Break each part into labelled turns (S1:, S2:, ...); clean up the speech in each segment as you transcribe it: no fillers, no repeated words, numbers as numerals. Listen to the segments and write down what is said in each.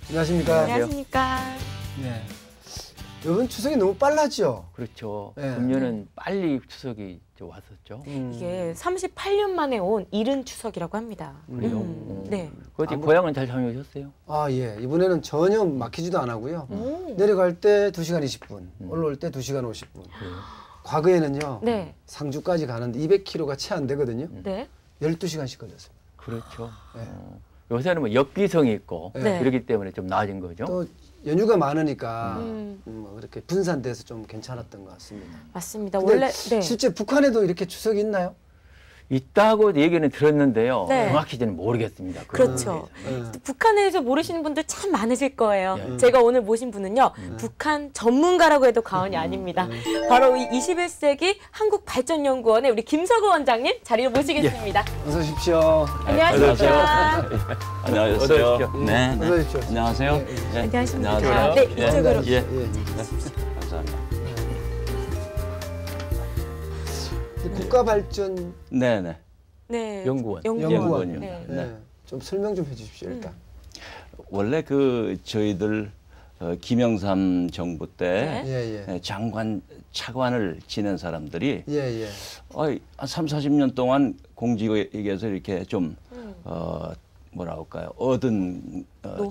S1: 안녕하십니까.
S2: 안녕하십니까.
S1: 네. 이번 추석이 너무 빨랐죠?
S3: 그렇죠.
S1: 네.
S3: 금년은 빨리 추석이 왔었죠.
S2: 이게 38년 만에 온 이른 추석이라고 합니다.
S3: 그래요?
S2: 네.
S3: 어디 고향은 잘 다녀오셨어요?
S1: 아, 예. 이번에는 전혀 막히지도 안 하고요. 내려갈 때 2시간 20분, 올라올 때 2시간 50분. 과거에는요,
S2: 네.
S1: 상주까지 가는데 200km가 채 안 되거든요.
S2: 네.
S1: 12시간씩 걸렸습니다.
S3: 그렇죠.
S1: 네.
S3: 요새는 뭐 역기성이 있고
S2: 네.
S3: 그렇기 때문에 좀 나아진 거죠.
S1: 또 연휴가 많으니까
S2: 음.
S1: 그렇게 분산돼서 좀 괜찮았던 것 같습니다.
S2: 맞습니다.
S1: 근데
S2: 원래 네.
S1: 실제 북한에도 이렇게 추석이 있나요?
S3: 있다고 얘기는 들었는데요.
S2: 네.
S3: 정확히 저는 모르겠습니다.
S2: 그렇죠.
S3: 대해서는.
S1: 네.
S2: 북한에서 모르시는 분들 참 많으실 거예요.
S3: 네.
S2: 제가 오늘 모신 분은요. 북한 전문가라고 해도 과언이 아닙니다. 바로 이 21세기 한국발전연구원의 우리 김석우 원장님 자리를 모시겠습니다.
S1: 어서 오십시오.
S2: 안녕하십니까.
S4: 안녕하세요.
S3: 어서 오십시오.
S4: 네.
S1: 어서 오십시오.
S4: 안녕하세요. 네.
S2: 안녕하십니까.
S4: 안녕하세요.
S2: 네,
S4: 예.
S2: 이쪽으로.
S4: 예.
S1: 예.
S4: 감사합니다.
S1: 국가발전
S4: 네네.
S2: 네.
S3: 연구원.
S4: 연구원이요.
S2: 네.
S1: 네. 좀 설명 좀 해주십시오, 일단.
S4: 원래 그 저희들 김영삼 정부 때
S1: 예, 예.
S4: 장관 차관을 지낸 사람들이
S1: 예, 예.
S4: 한 3, 40년 동안 공직에서 이렇게 좀 뭐라 할까요? 얻은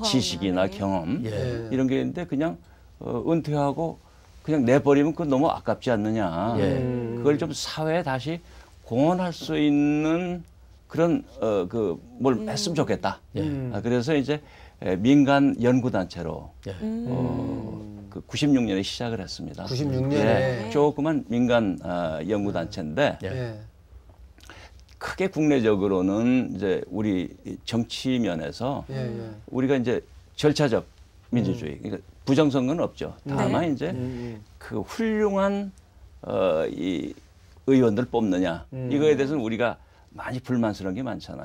S4: 지식이나
S2: 네.
S4: 경험
S1: 예.
S4: 이런 게 있는데 그냥 은퇴하고 그냥 내버리면 그건 너무 아깝지 않느냐.
S3: 예.
S4: 그걸 좀 사회에 다시 공헌할 수 있는 그런 뭘 했으면 좋겠다. 그래서 이제 민간 연구단체로
S3: 예.
S4: 그 96년에 시작을 했습니다.
S1: 96년에.
S4: 예, 조그만 민간 연구단체인데
S3: 예.
S1: 예.
S4: 크게 국내적으로는 이제 우리 정치 면에서
S1: 예, 예.
S4: 우리가 이제 절차적 민주주의, 그러니까 부정선거는 없죠. 다만 이제 그 훌륭한 이 의원들 뽑느냐 이거에 대해서는 우리가 많이 불만스러운 게 많잖아요.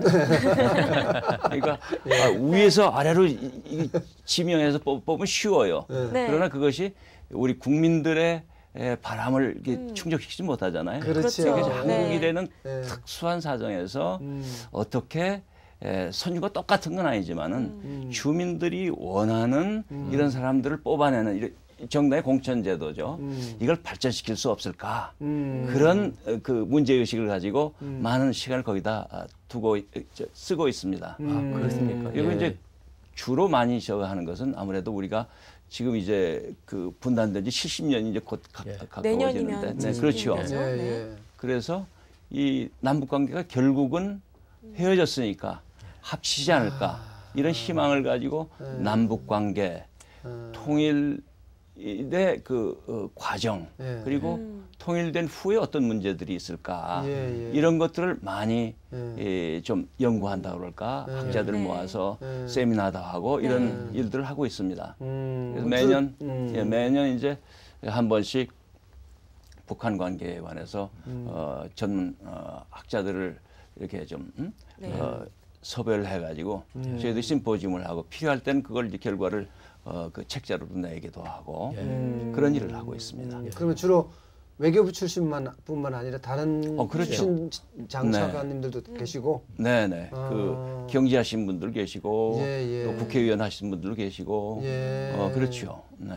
S4: 그러니까 위에서 아래로 지명해서 뽑으면 쉬워요.
S2: 네.
S4: 그러나 그것이 우리 국민들의 바람을 이렇게 충족시키지 못하잖아요.
S1: 그렇죠.
S4: 그래서
S2: 네.
S4: 한국이라는
S1: 네.
S4: 특수한 사정에서 어떻게 선유가 똑같은 건 아니지만은 주민들이 원하는 이런 사람들을 뽑아내는 이런 정당의 공천제도죠. 이걸 발전시킬 수 없을까? 그런 그 문제의식을 가지고 많은 시간을 거기다 두고 쓰고 있습니다.
S3: 아, 그렇습니까?
S4: 그리고
S3: 예.
S4: 이제 주로 많이 저거 하는 것은 아무래도 우리가 지금 이제 그 분단된 지 70년이 이제 곧
S2: 내년이면
S4: 가까워지는데, 네, 그렇죠.
S2: 네.
S1: 예, 예.
S4: 그래서 이 남북 관계가 결국은 헤어졌으니까 합치지 않을까 이런 희망을 가지고 남북 관계 통일의 그 과정
S1: 예.
S4: 그리고 통일된 후에 어떤 문제들이 있을까
S1: 예, 예.
S4: 이런 것들을 많이 좀 연구한다 그럴까 학자들을
S2: 네.
S4: 모아서 세미나도 하고 이런 일들을 하고 있습니다. 그래서 매년 이제 한 번씩 북한 관계에 관해서 전문 학자들을 이렇게 좀 섭외를 해가지고 저희도 심포지움을 하고 필요할 때는 그걸 이제 결과를 그 책자로 내기도 하고 그런 일을 하고 있습니다.
S1: 그러면 주로 외교부 뿐만 아니라 다른
S4: 그렇죠.
S1: 출신 장차관님들도 계시고.
S4: 네네. 그 경제하신 분들 계시고
S1: 예, 예.
S4: 또 국회의원 하신 분들도 계시고
S1: 예.
S4: 그렇죠. 네.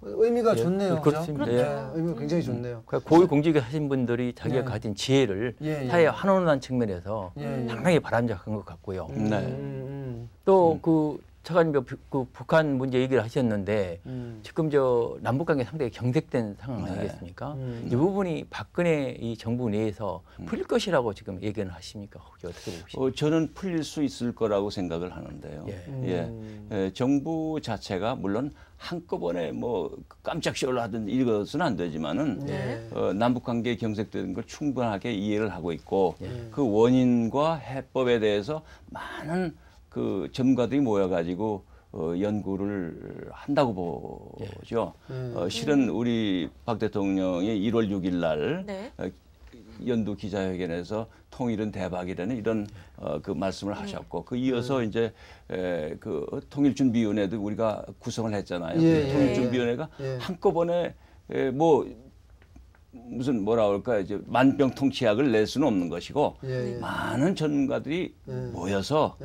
S1: 의미가 좋네요.
S3: 그렇습니다.
S1: 그죠?
S3: 예.
S1: 네, 의미가 굉장히 좋네요.
S3: 고위 공직을 하신 분들이 자기가
S1: 네.
S3: 가진 지혜를
S1: 예, 예.
S3: 사회에 환원한 측면에서
S1: 예, 예.
S3: 상당히 바람직한 것 같고요.
S4: 네.
S3: 또 그 차관님 그 북한 문제 얘기를 하셨는데 지금 저 남북 관계 상당히 경색된 상황 아니겠습니까? 이 부분이 박근혜 이 정부 내에서 풀릴 것이라고 지금 얘기는 하십니까? 혹시 어떻게 보십니까?
S4: 저는 풀릴 수 있을 거라고 생각을 하는데요. 정부 자체가 물론 한꺼번에 뭐 깜짝 쇼를 하든 이것은 안 되지만은 남북 관계 경색되는 걸 충분하게 이해를 하고 있고 그 원인과 해법에 대해서 많은 그 전문가들이 모여가지고 연구를 한다고 보죠. 실은 우리 박 대통령이 1월 6일 날 연두 기자회견에서 통일은 대박이라는 이런 그 말씀을 하셨고 그 이어서 이제 그 통일준비위원회도 우리가 구성을 했잖아요. 통일준비위원회가 한꺼번에 뭐 무슨 뭐라 그럴까 이제 만병통치약을 낼 수는 없는 것이고
S1: 예, 예.
S4: 많은 전문가들이 모여서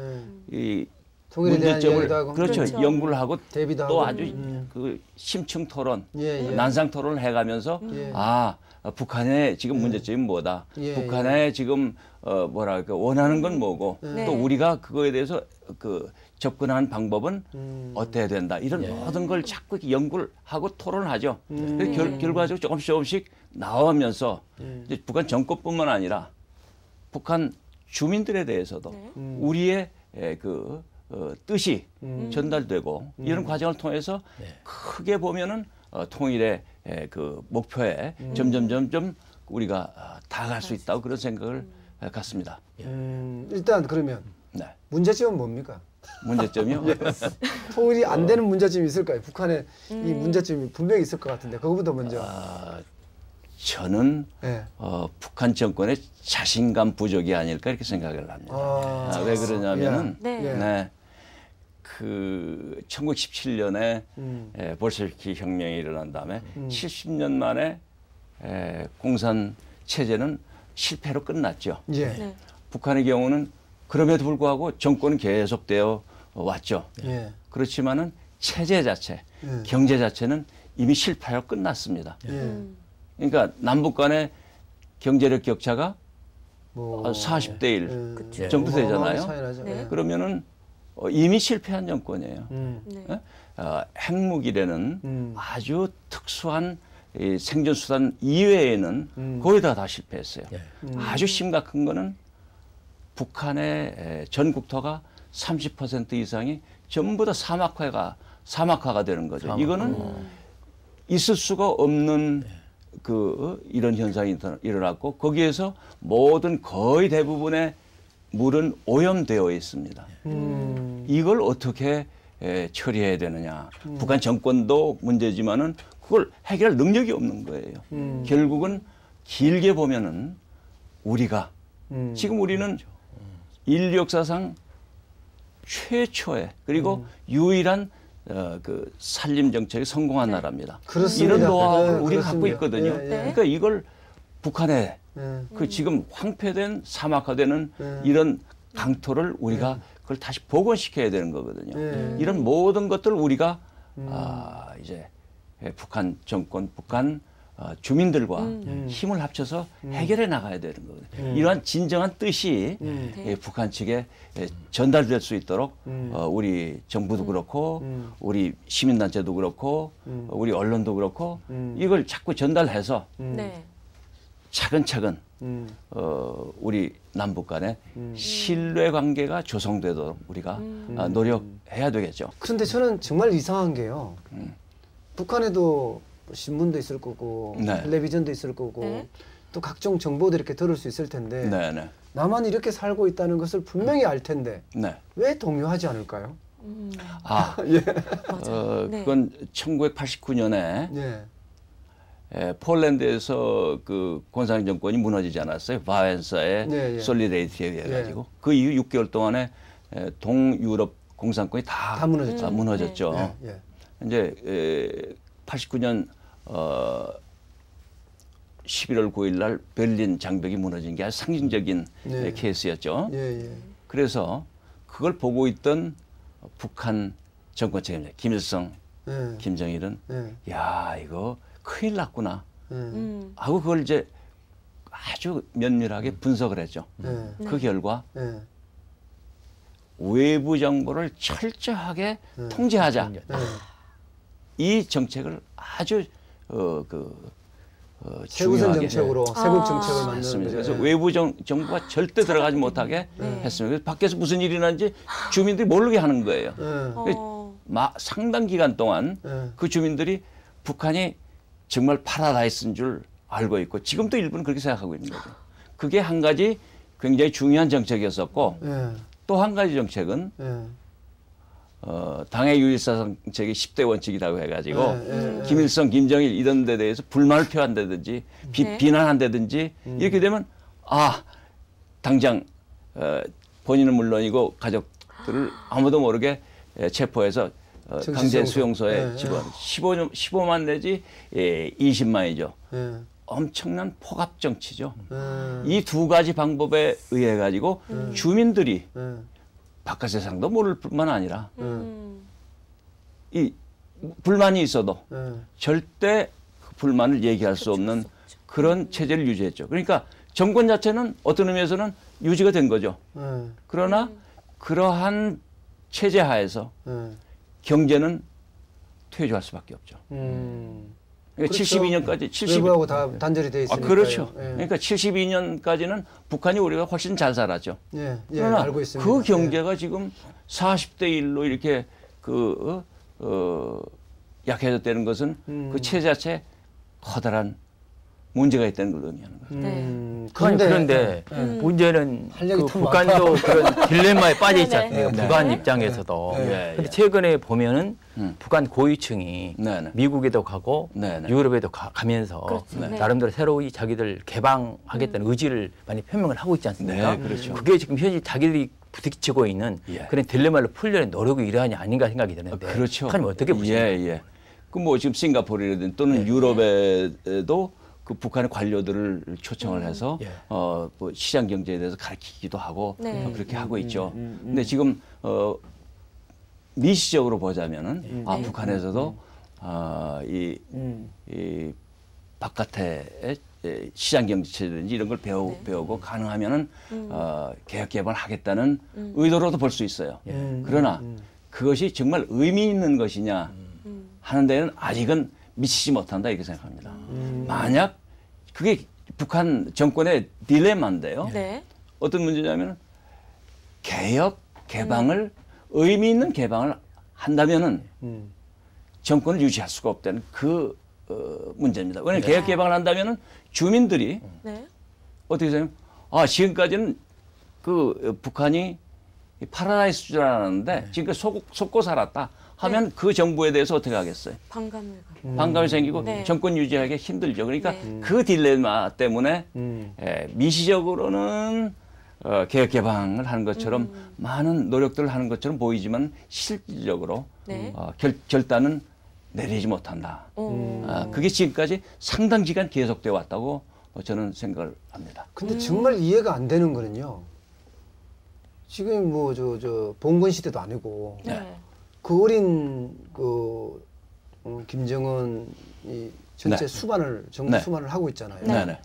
S4: 이
S1: 통일에 대한
S4: 문제점을
S1: 이야기도 하고.
S4: 그렇죠.
S2: 그렇죠.
S4: 연구를 하고
S1: 대비도
S4: 또
S1: 하고.
S4: 아주 그 심층 토론,
S1: 예, 예.
S4: 난상 토론을 해가면서
S1: 예.
S4: 아 북한의 지금 문제점이 뭐다.
S1: 예,
S4: 북한의 지금 뭐랄까 원하는 건 뭐고
S2: 네.
S4: 또 우리가 그거에 대해서 그 접근하는 방법은 어때야 된다. 이런 모든 걸 자꾸 이렇게 연구를 하고 토론을 하죠. 그래서 결과적으로 조금씩 나오면서 이제 북한 정권뿐만 아니라 북한 주민들에 대해서도 우리의 그 뜻이 전달되고 이런 과정을 통해서 크게 보면은 통일의 그 목표에 점점 우리가 다가갈 수 있다고 그런 생각을 갖습니다.
S1: 일단 그러면
S4: 네.
S1: 문제점은 뭡니까?
S4: 문제점이요?
S1: 통일이 안 되는 문제점이 있을까요? 북한에 이 문제점이 분명히 있을 것 같은데 그거부터 먼저.
S4: 저는
S1: 네.
S4: 북한 정권의 자신감 부족이 아닐까 이렇게 생각을 합니다. 왜 그러냐면은
S2: 네.
S4: 네. 그 1917년에 볼셰비키 혁명이 일어난 다음에 70년 만에 공산 체제는 실패로 끝났죠.
S1: 예.
S2: 네.
S4: 북한의 경우는 그럼에도 불구하고 정권은 계속되어 왔죠.
S1: 예.
S4: 그렇지만은 체제 자체,
S1: 예.
S4: 경제 자체는 이미 실패로 끝났습니다.
S1: 예.
S4: 그러니까 남북 간의 경제력 격차가
S1: 뭐
S4: 40대 1
S1: 그쵸.
S4: 정도 되잖아요.
S1: 차이 나죠.
S2: 네.
S1: 예.
S4: 그러면은 이미 실패한 정권이에요.
S2: 네.
S4: 핵무기라는 아주 특수한 이 생존 수단 이외에는 거의 다 실패했어요. 아주 심각한 거는 북한의 전 국토가 30% 이상이 전부 다 사막화가 되는 거죠. 이거는 있을 수가 없는 그 이런 현상이 일어났고 거기에서 모든 거의 대부분의 물은 오염되어 있습니다. 이걸 어떻게 처리해야 되느냐. 북한 정권도 문제지만은 그걸 해결할 능력이 없는 거예요. 결국은 길게 보면은 우리가 지금 우리는 인류 역사상 최초의 그리고 유일한 그 산림 정책에 성공한 나라입니다.
S1: 그렇습니다.
S4: 이런 노하우를
S1: 네,
S4: 우리가 갖고
S1: 그렇습니다.
S4: 있거든요.
S1: 예, 예.
S4: 그러니까 이걸 북한에
S1: 예.
S4: 그 지금 황폐된 사막화되는 이런 강토를 우리가 그걸 다시 복원시켜야 되는 거거든요. 이런 모든 것들을 우리가 이제 북한 정권, 북한 주민들과 힘을 합쳐서 해결해 나가야 되는 거거든요. 이러한 진정한 뜻이 북한 측에 전달될 수 있도록 우리 정부도 그렇고 우리 시민단체도 그렇고 우리 언론도 그렇고 이걸 자꾸 전달해서
S2: 네.
S4: 차근차근 우리 남북 간의 신뢰 관계가 조성되도록 우리가 노력해야 되겠죠.
S1: 그런데 저는 정말 이상한 게요. 북한에도 신문도 있을 거고
S4: 네.
S1: 텔레비전도 있을 거고
S2: 네.
S1: 또 각종 정보도 이렇게 들을 수 있을 텐데
S4: 네네.
S1: 나만 이렇게 살고 있다는 것을 분명히 알 텐데
S4: 네.
S1: 왜 동요하지 않을까요?
S2: 네.
S4: 그건 1989년에
S1: 네.
S4: 폴란드에서 그 공산 정권이 무너지지 않았어요. 바웬사의
S1: 네, 예.
S4: 솔리데이티에 의해 가지고 그 이후 6개월 동안에 동유럽 공산권이 다
S1: 무너졌죠.
S4: 무너졌죠.
S1: 예, 예.
S4: 이제 89년 11월 9일 날 베를린 장벽이 무너진 게 아주 상징적인
S1: 네.
S4: 케이스였죠.
S1: 예, 예.
S4: 그래서 그걸 보고 있던 북한 정권 책임자 김일성,
S1: 예.
S4: 김정일은
S1: 예.
S4: 야 이거 큰일 났구나
S1: 예.
S4: 하고 그걸 이제 아주 면밀하게 분석을 했죠.
S1: 예.
S4: 그 결과
S1: 예.
S4: 외부 정보를 철저하게 통제하자.
S1: 예.
S4: 이 정책을 아주
S1: 세우선
S4: 중요하게
S1: 정책으로 세국 정책을 만드는
S4: 했습니다.
S1: 거죠.
S4: 그래서 외부 정부가 절대 들어가지 못하게 했습니다. 그래서 밖에서 무슨 일이 나는지 주민들이 모르게 하는 거예요. 상당 기간 동안 그 주민들이 북한이 정말 파라다이스인 줄 알고 있고 지금도 일부는 그렇게 생각하고 있는 거죠. 그게 한 가지 굉장히 중요한 정책이었었고 또 한 가지 정책은 당의 유일사 정책이 10대 원칙이라고 해가지고 김일성, 김정일 이런 데 대해서 불만을 표한다든지 비난한다든지 이렇게 되면 당장 본인은 물론이고 가족들을 아무도 모르게 체포해서 강제 수용소에 집어넣어 15만 내지 20만이죠. 엄청난 포갑 정치죠. 이 두 가지 방법에 의해 가지고 주민들이 바깥 세상도 모를 뿐만 아니라 이 불만이 있어도 절대 그 불만을 얘기할 수 없는 그런 체제를 유지했죠. 그러니까 정권 자체는 어떤 의미에서는 유지가 된 거죠. 그러나 그러한 체제 하에서 경제는 퇴조할 수밖에 없죠. 그러니까
S1: 그렇죠.
S4: 72년까지
S1: 외부하고 다 단절이 돼 있으니까요.
S4: 그렇죠. 그러니까 72년까지는 북한이 우리가 훨씬 잘 살았죠.
S1: 예,
S4: 그러나
S1: 알고 있습니다.
S4: 그 경제가 지금 40대 1로 이렇게 약해졌다는 것은 그 체제 자체에 커다란 문제가 있다는 걸 의미하는 거죠.
S3: 그런데 문제는 그 북한도 그런 딜레마에 빠져 있지 않습니까? 북한 입장에서도. 근데 최근에 보면은 북한 고위층이 미국에도 가고 유럽에도 가면서 나름대로 새로이 자기들 개방하겠다는 의지를 많이 표명을 하고 있지 않습니까?
S4: 그렇죠.
S3: 그게 지금 현재 자기들이 부딪히고 있는 그런 딜레마를 풀려는 노력의 일환이 아닌가 생각이 드는데.
S4: 그렇죠.
S3: 북한이 어떻게 보십니까?
S4: 그 뭐 지금 싱가포르라든지 또는 유럽에도 그 북한의 관료들을 초청을 해서 뭐 시장 경제에 대해서 가르치기도 하고 그렇게 하고 있죠. 근데 지금 미시적으로 보자면은 북한에서도 이 바깥에 시장 경제체든지 이런 걸 배우고 가능하면은 개혁 개방을 하겠다는 의도로도 볼 수 있어요. 그러나 그것이 정말 의미 있는 것이냐 하는 데는 아직은 미치지 못한다 이렇게 생각합니다. 만약 그게 북한 정권의 딜레마인데요. 어떤 문제냐면 개혁 개방을 의미 있는 개방을 한다면은 정권을 유지할 수가 없다는 그 문제입니다. 왜냐하면 개혁 개방을 한다면은 주민들이 어떻게 생각하면 지금까지는 그 북한이 파라다이스 줄 알았는데 지금까지 속고 살았다 하면 그 정부에 대해서 어떻게 하겠어요? 반감이 생기고 정권 유지하기 힘들죠. 그러니까 그 딜레마 때문에 미시적으로는 개혁 개방을 하는 것처럼 많은 노력들을 하는 것처럼 보이지만 실질적으로 결단은 내리지 못한다. 그게 지금까지 상당 기간 계속되어 왔다고 저는 생각을 합니다.
S1: 근데 정말 이해가 안 되는 거는요. 지금 뭐 저 봉건 시대도 아니고 그 어린 김정은이 전체 수반을 정부 수반을 하고 있잖아요. 근데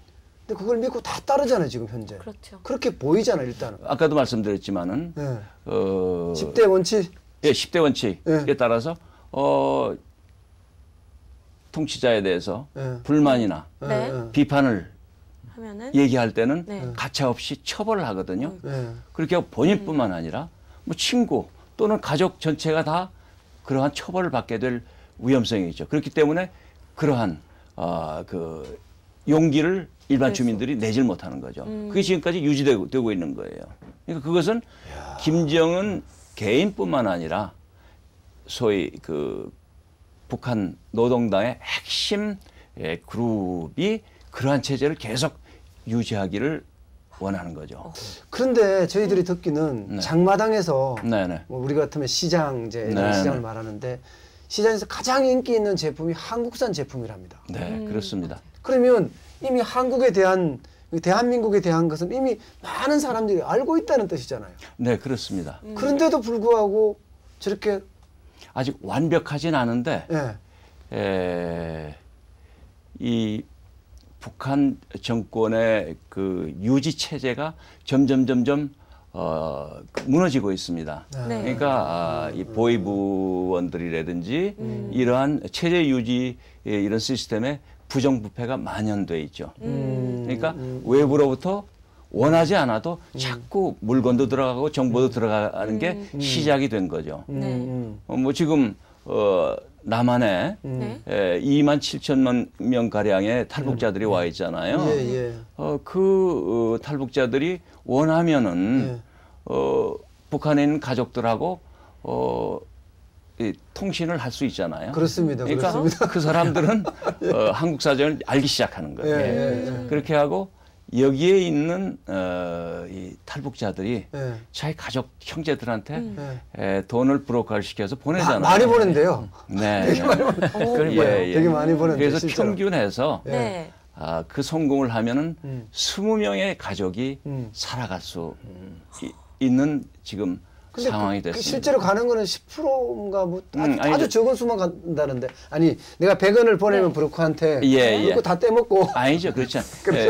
S1: 그걸 믿고 다 따르잖아요 지금 현재.
S2: 그렇죠.
S1: 그렇게 보이잖아요 일단은.
S4: 아까도 말씀드렸지만은
S1: 10대 원칙.
S4: 10대 원칙에 따라서 통치자에 대해서 불만이나 비판을 얘기할 때는 가차없이 처벌을 하거든요. 그렇게 하고 본인뿐만 아니라 뭐 친구 또는 가족 전체가 다 그러한 처벌을 받게 될 위험성이 있죠. 그렇기 때문에 그러한 그 용기를 일반 주민들이 내질 못하는 거죠. 그게 지금까지 유지되고 있는 거예요. 그러니까 그것은 김정은 개인뿐만 아니라 소위 그 북한 노동당의 핵심 그룹이 그러한 체제를 계속 유지하기를 원하는 거죠.
S1: 그런데 저희들이 듣기는 장마당에서 뭐 우리 같으면 시장제 시장을 말하는데 시장에서 가장 인기 있는 제품이 한국산 제품이랍니다.
S4: 네, 그렇습니다.
S1: 그러면 이미 한국에 대한 대한민국에 대한 것은 이미 많은 사람들이 알고 있다는 뜻이잖아요.
S4: 네, 그렇습니다.
S1: 그런데도 불구하고 저렇게
S4: 아직 완벽하진 않은데 이 북한 정권의 그 유지 체제가 점점 무너지고 있습니다. 그러니까 이 보위부원들이라든지 이러한 체제 유지 이런 시스템에 부정부패가 만연돼 있죠. 그러니까 외부로부터 원하지 않아도 자꾸 물건도 들어가고 정보도 들어가는 게 시작이 된 거죠. 뭐 지금 남한에 2만 7천만 명 가량의 탈북자들이 와 있잖아요. 그 탈북자들이 원하면은 북한에 있는 가족들하고 통신을 할 수 있잖아요.
S1: 그렇습니다.
S4: 그러니까
S1: 그렇습니다.
S4: 그 사람들은 한국 사정을 알기 시작하는 거예요. 그렇게 하고 여기에 있는 이 탈북자들이 자기 가족 형제들한테 돈을 브로커를 시켜서 보내잖아요.
S1: 많이 보낸대요.
S4: 네.
S1: 되게 많이 보낸대요. 되게 많이 보낸대요.
S4: 그래서
S1: 실제로.
S4: 평균해서 그 성공을 하면은 20명의 가족이 살아갈 수 있는 지금 상황이 됐습니다.
S1: 실제로 가는 거는 10%인가 뭐 아주 적은 수만 간다는데 아니 내가 100원을 보내면 브로커한테 그거 다 떼먹고
S4: 아니죠. 그렇지 않아요.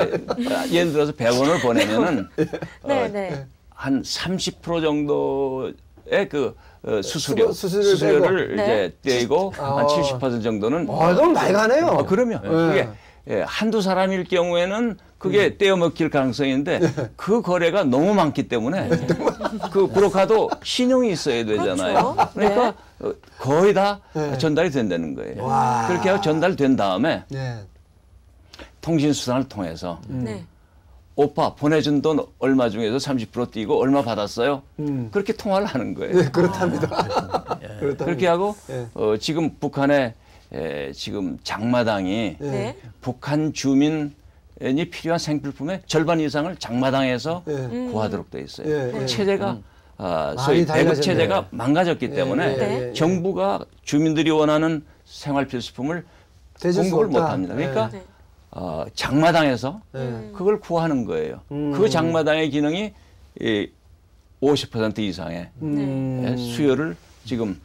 S4: 예를 들어서 100원을 보내면은 한 30% 정도의 그 수수료를 이제 떼고 한 70% 정도는
S1: 그럼 많이 가네요.
S4: 그러면 그게 한두 사람일 경우에는 그게 떼어먹힐 가능성인데 그 거래가 너무 많기 때문에 그 브로커도 신용이 있어야 되잖아요.
S2: 그렇죠.
S4: 그러니까 거의 다 전달이 된다는 거예요. 그렇게 하고 전달된 다음에 통신수단을 통해서 오빠 보내준 돈 얼마 중에서 30% 띄고 얼마 받았어요? 그렇게 통화를 하는 거예요.
S1: 네, 그렇답니다.
S4: 그렇게 하고 지금 북한의 지금 장마당이 북한 주민이 필요한 생필품의 절반 이상을 장마당에서 구하도록 돼 있어요. 체제가 소위 배급 체제가 망가졌기 때문에 정부가 주민들이 원하는 생활 필수품을 공급을 못합니다. 그러니까 장마당에서 그걸 구하는 거예요. 그 장마당의 기능이 50% 이상의 수요를 지금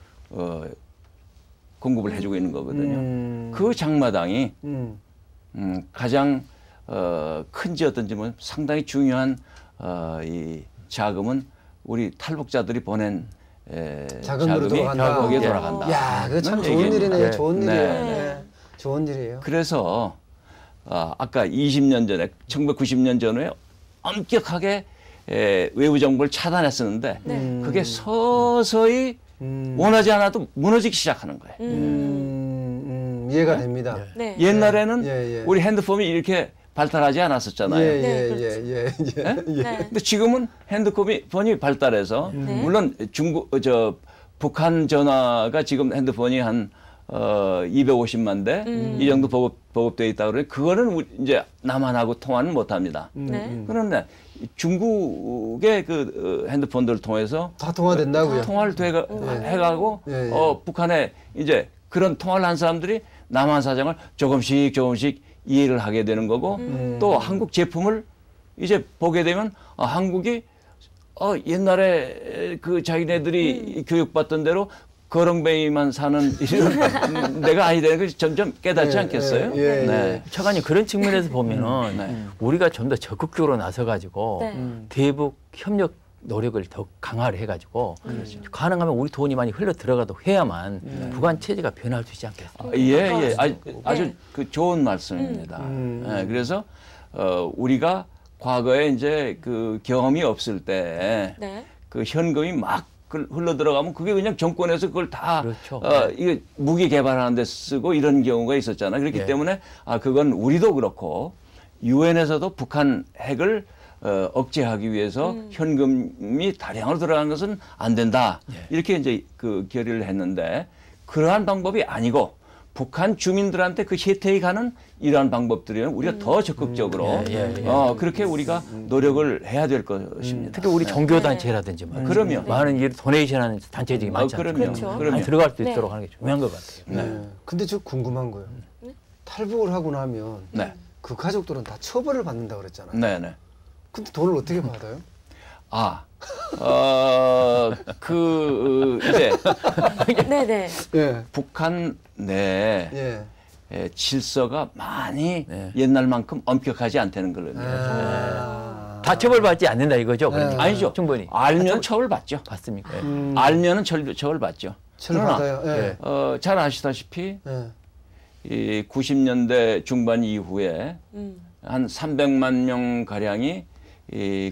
S4: 공급을 해주고 있는 거거든요. 그 장마당이 가장 큰지 어떤지 뭐 상당히 중요한 이 자금은 우리 탈북자들이 보낸 자금이 거기에 돌아간다.
S1: 야, 그거 참 좋은 일이네요. 좋은 일이에요. 좋은 일이에요.
S4: 그래서 아까 20년 전에 1990년 전에 엄격하게 외부 정보를 차단했었는데 그게 서서히 원하지 않아도 무너지기 시작하는 거예요.
S1: 이해가 됩니다.
S4: 옛날에는 우리 핸드폰이 이렇게 발달하지 않았었잖아요. 근데 지금은 핸드폰이 발달해서 물론 북한 전화가 지금 핸드폰이 한 250만 대 이 정도 보급되어 있다 그러니 그거는 이제 남한하고 통화는 못합니다. 그런데 중국의 그 핸드폰들을 통해서
S1: 다 통화된다고요?
S4: 통화를 해가고 북한에 이제 그런 통화를 한 사람들이 남한 사정을 조금씩 이해를 하게 되는 거고 또 한국 제품을 이제 보게 되면 한국이 옛날에 그 자기네들이 교육받던 대로 거렁뱅이만 사는 이런 데가 아니되는 걸 점점 깨닫지 않겠어요?
S3: 차관님 그런 측면에서 보면은 우리가 좀 더 적극적으로 나서가지고 대북 협력 노력을 더 강화를 해가지고 가능하면 우리 돈이 많이 흘러 들어가도 해야만 북한 체제가 변할 수 있지 않겠습니까?
S4: 아주 그 좋은 말씀입니다. 그래서 우리가 과거에 이제 그 경험이 없을 때 그 현금이 막 흘러 들어가면 그게 그냥 정권에서 그걸 다 이게 무기 개발하는 데 쓰고 이런 경우가 있었잖아요. 그렇기 때문에 그건 우리도 그렇고 유엔에서도 북한 핵을 억제하기 위해서 현금이 다량으로 들어간 것은 안 된다. 이렇게 이제 그 결의를 했는데 그러한 방법이 아니고 북한 주민들한테 그 혜택이 가는 이러한 방법들이면 우리가 더 적극적으로 그렇게 우리가 노력을 해야 될 것입니다.
S3: 특히 우리 종교단체라든지
S4: 그러면
S3: 많은 일 도네이션하는 단체들이 많지 않습니까? 그러면 들어갈 수 있도록 하는 게 중요한 것 같아요.
S1: 근데 저 궁금한 거예요. 탈북을 하고 나면 그 가족들은 다 처벌을 받는다고 그랬잖아요. 근데 돈을 어떻게 받아요?
S4: 이제 북한 내 질서가 많이 옛날만큼 엄격하지 않다는 거거든요.
S3: 다 처벌받지 않는다 이거죠?
S4: 아니죠.
S3: 충분히.
S4: 알면 처벌받죠.
S3: 받습니까?
S4: 알면은 처벌받죠.
S1: 처벌받아요.
S4: 잘 아시다시피 이 90년대 중반 이후에 한 300만 명 가량이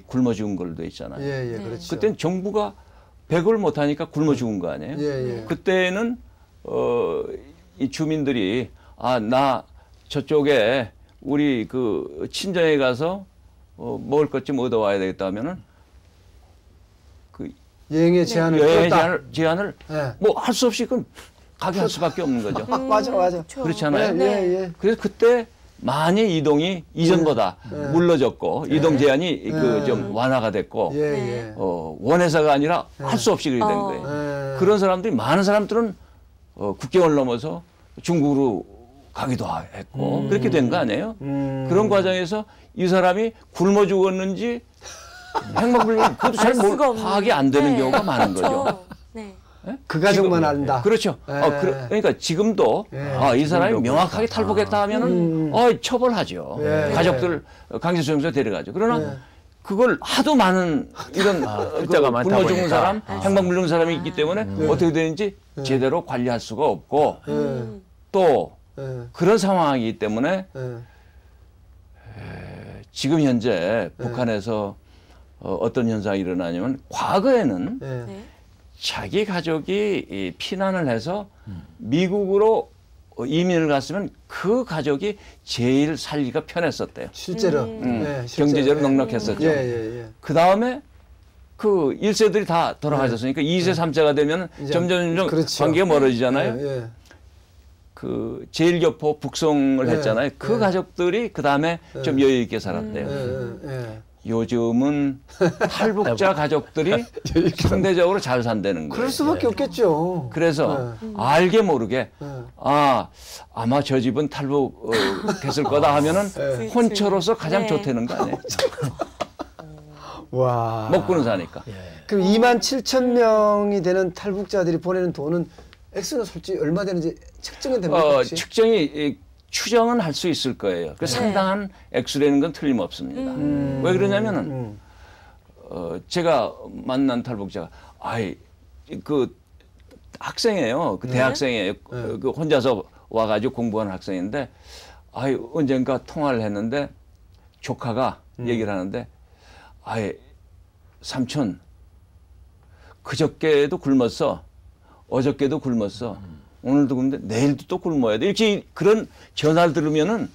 S4: 굶어 죽은 걸로 돼 있잖아요.
S1: 그렇죠.
S4: 그때는 정부가 배급을 못하니까 굶어 죽은 거 아니에요? 그때는 이 주민들이 나 저쪽에 우리 그 친정에 가서 먹을 것 좀 얻어와야 되겠다 하면은 그
S1: 여행의
S4: 제한을 뭐 할 수 없이 그건 가게 할 수밖에 없는 거죠.
S1: 맞아.
S4: 그렇잖아요. 그래서 그때 많이 이동이 이전보다 물러졌고 이동 제한이 그 좀 완화가 됐고 원해서가 아니라 할 수 없이 그렇게 된 거예요. 그런 사람들이 많은 사람들은 국경을 넘어서 중국으로 가기도 했고 그렇게 된 거 아니에요? 그런 과정에서 이 사람이 굶어 죽었는지 행방불명 그것도 잘 파악이 안 되는 경우가 많은 거죠.
S2: 네.
S1: 그 가족만 안다.
S4: 그렇죠. 그러니까 지금도 이 사람이 명확하게 탈북했다 하면은 처벌하죠. 가족들 강제수용소 데려가죠. 그러나 그걸 하도 많은 이런 굶어 죽은 사람, 행방불명 사람이 있기 때문에 어떻게 되는지 제대로 관리할 수가 없고 또 그런 상황이기 때문에 지금 현재 북한에서 어떤 현상이 일어나냐면 과거에는 자기 가족이 피난을 해서 미국으로 이민을 갔으면 그 가족이 제일 살기가 편했었대요.
S1: 실제로.
S4: 경제적으로 넉넉했었죠. 그 다음에 그 1세들이 다 돌아가셨으니까 2세, 3세가 되면 점점
S1: 그렇죠.
S4: 관계가 멀어지잖아요. 그 제일교포 북송을 했잖아요. 그 가족들이 그 다음에 좀 여유 있게 살았대요. 요즘은 탈북자 가족들이 상대적으로 잘 산다는 거예요.
S1: 그럴 수밖에 없겠죠.
S4: 그래서 알게 모르게 아마 저 집은 탈북했을 거다 하면은 혼처로서 가장 좋다는 거 아니에요.
S1: 와.
S4: 먹고는 사니까.
S1: 그럼 27,000명이 되는 탈북자들이 보내는 돈은 액수는 솔직히 얼마 되는지 측정은 됩니까? 혹시?
S4: 추정은 할 수 있을 거예요. 그 상당한 액수라는 건 틀림없습니다. 왜 그러냐면은 제가 만난 탈북자가 그 학생이에요. 그 대학생이에요. 그 혼자서 와가지고 공부하는 학생인데 언젠가 통화를 했는데 조카가 얘기를 하는데 삼촌 그저께도 굶었어. 어저께도 굶었어. 오늘도 굶는데 내일도 또 굶어야 돼. 이렇게 그런 전화를 들으면은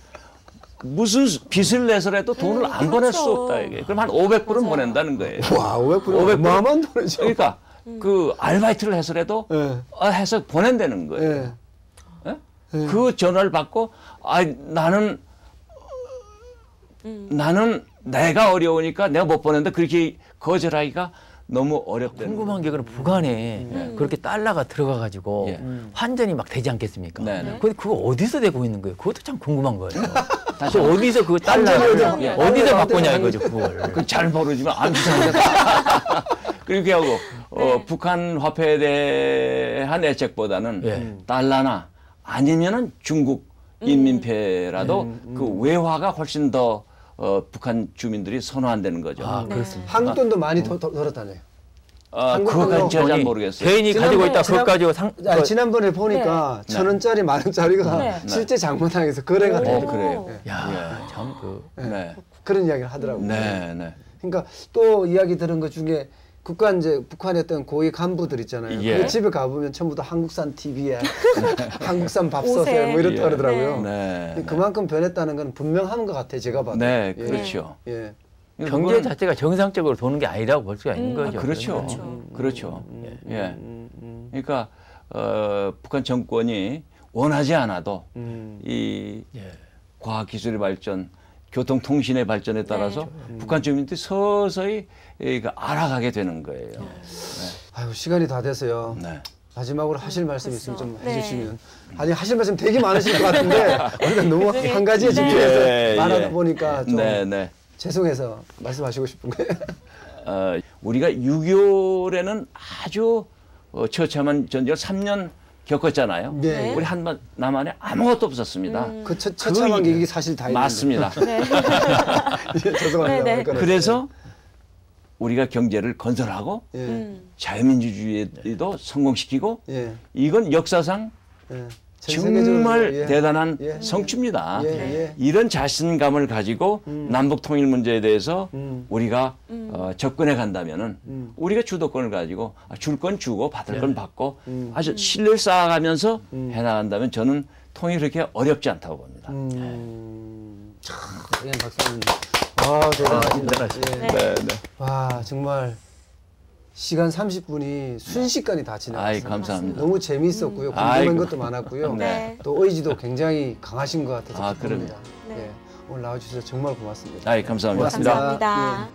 S4: 무슨 빚을 내서라도 돈을 안 보낼 수 없다 이게. 그럼 한 500불은 보낸다는 거예요.
S1: 와, 500불 어마어마한 돈이죠.
S4: 그러니까 그 아르바이트를 해서라도 해서 보낸다는 거예요. 그 전화를 받고 나는 내가 어려우니까 내가 못 보낸다 그렇게 거절하기가 너무 어렵다.
S3: 궁금한 게 그럼 북한에 그렇게 달러가 들어가가지고 환전이 막 되지 않겠습니까? 근데 그거 어디서 되고 있는 거예요? 그것도 참 궁금한 거예요. 그 어디서 그 달러를 어디서 바꾸냐 이거죠, 그걸.
S4: 잘 모르지만 암시상자. 그렇게 하고 북한 화폐에 대한 애착보다는 달러나 아니면은 중국 인민폐라도 그 외화가 훨씬 더 북한 주민들이 선호한다는 거죠.
S3: 그렇습니다.
S1: 한국 돈도 많이 돌아다녀요.
S4: 그건 잘 모르겠어요.
S3: 개인이 가지고 있다 그것 가지고
S1: 지난번에 보니까 1,000원짜리 10,000원짜리가 실제 장마당에서 거래가 되고
S4: 그래요.
S3: 참
S1: 그런 이야기를 하더라고요. 그러니까 또 이야기 들은 것 중에 북한의 어떤 고위 간부들 있잖아요. 그 집에 가보면 전부 다 한국산 TV에 한국산 밥솥에 뭐 이렇다 그러더라고요. 그만큼 변했다는 건 분명한 것 같아요. 제가 봐도.
S4: 그렇죠.
S3: 경제 자체가 정상적으로 도는 게 아니라고 볼 수가 있는 거죠.
S4: 그렇죠. 그러니까 북한 정권이 원하지 않아도 이 과학기술의 발전, 교통통신의 발전에 따라서 북한 주민들이 서서히 알아가게 되는 거예요.
S1: 아유, 시간이 다 돼서요. 마지막으로 하실 말씀 있으면 좀 해주시면. 아니, 하실 말씀 되게 많으실 것 같은데 우리가 너무 한 가지에 집중해서 말하다 보니까 좀 죄송해서 말씀하시고 싶은 거예요.
S4: 우리가 6.25에는 아주 처참한 전쟁을 3년 겪었잖아요. 우리 남한에 아무것도 없었습니다.
S1: 그 처참한 게 이게 사실 다행입니다.
S4: 맞습니다.
S1: 죄송합니다.
S4: 그래서 우리가 경제를 건설하고 자유민주주의도 성공시키고 이건 역사상 정말 대단한 성취입니다. 이런 자신감을 가지고 남북 통일 문제에 대해서 우리가 접근해 간다면은 우리가 주도권을 가지고 줄 건 주고 받을 건 받고 아주 신뢰를 쌓아가면서 해나간다면 저는 통일이 그렇게 어렵지 않다고 봅니다.
S1: 박사님. 대단하십니다. 와, 정말 시간 30분이 순식간에 다 지나갔어요.
S4: 감사합니다.
S1: 너무 재미있었고요. 궁금한 것도 많았고요. 또 의지도 굉장히 강하신 것 같아서 기쁩니다. 오늘 나와주셔서 정말 고맙습니다.
S4: 감사합니다.
S2: 감사합니다.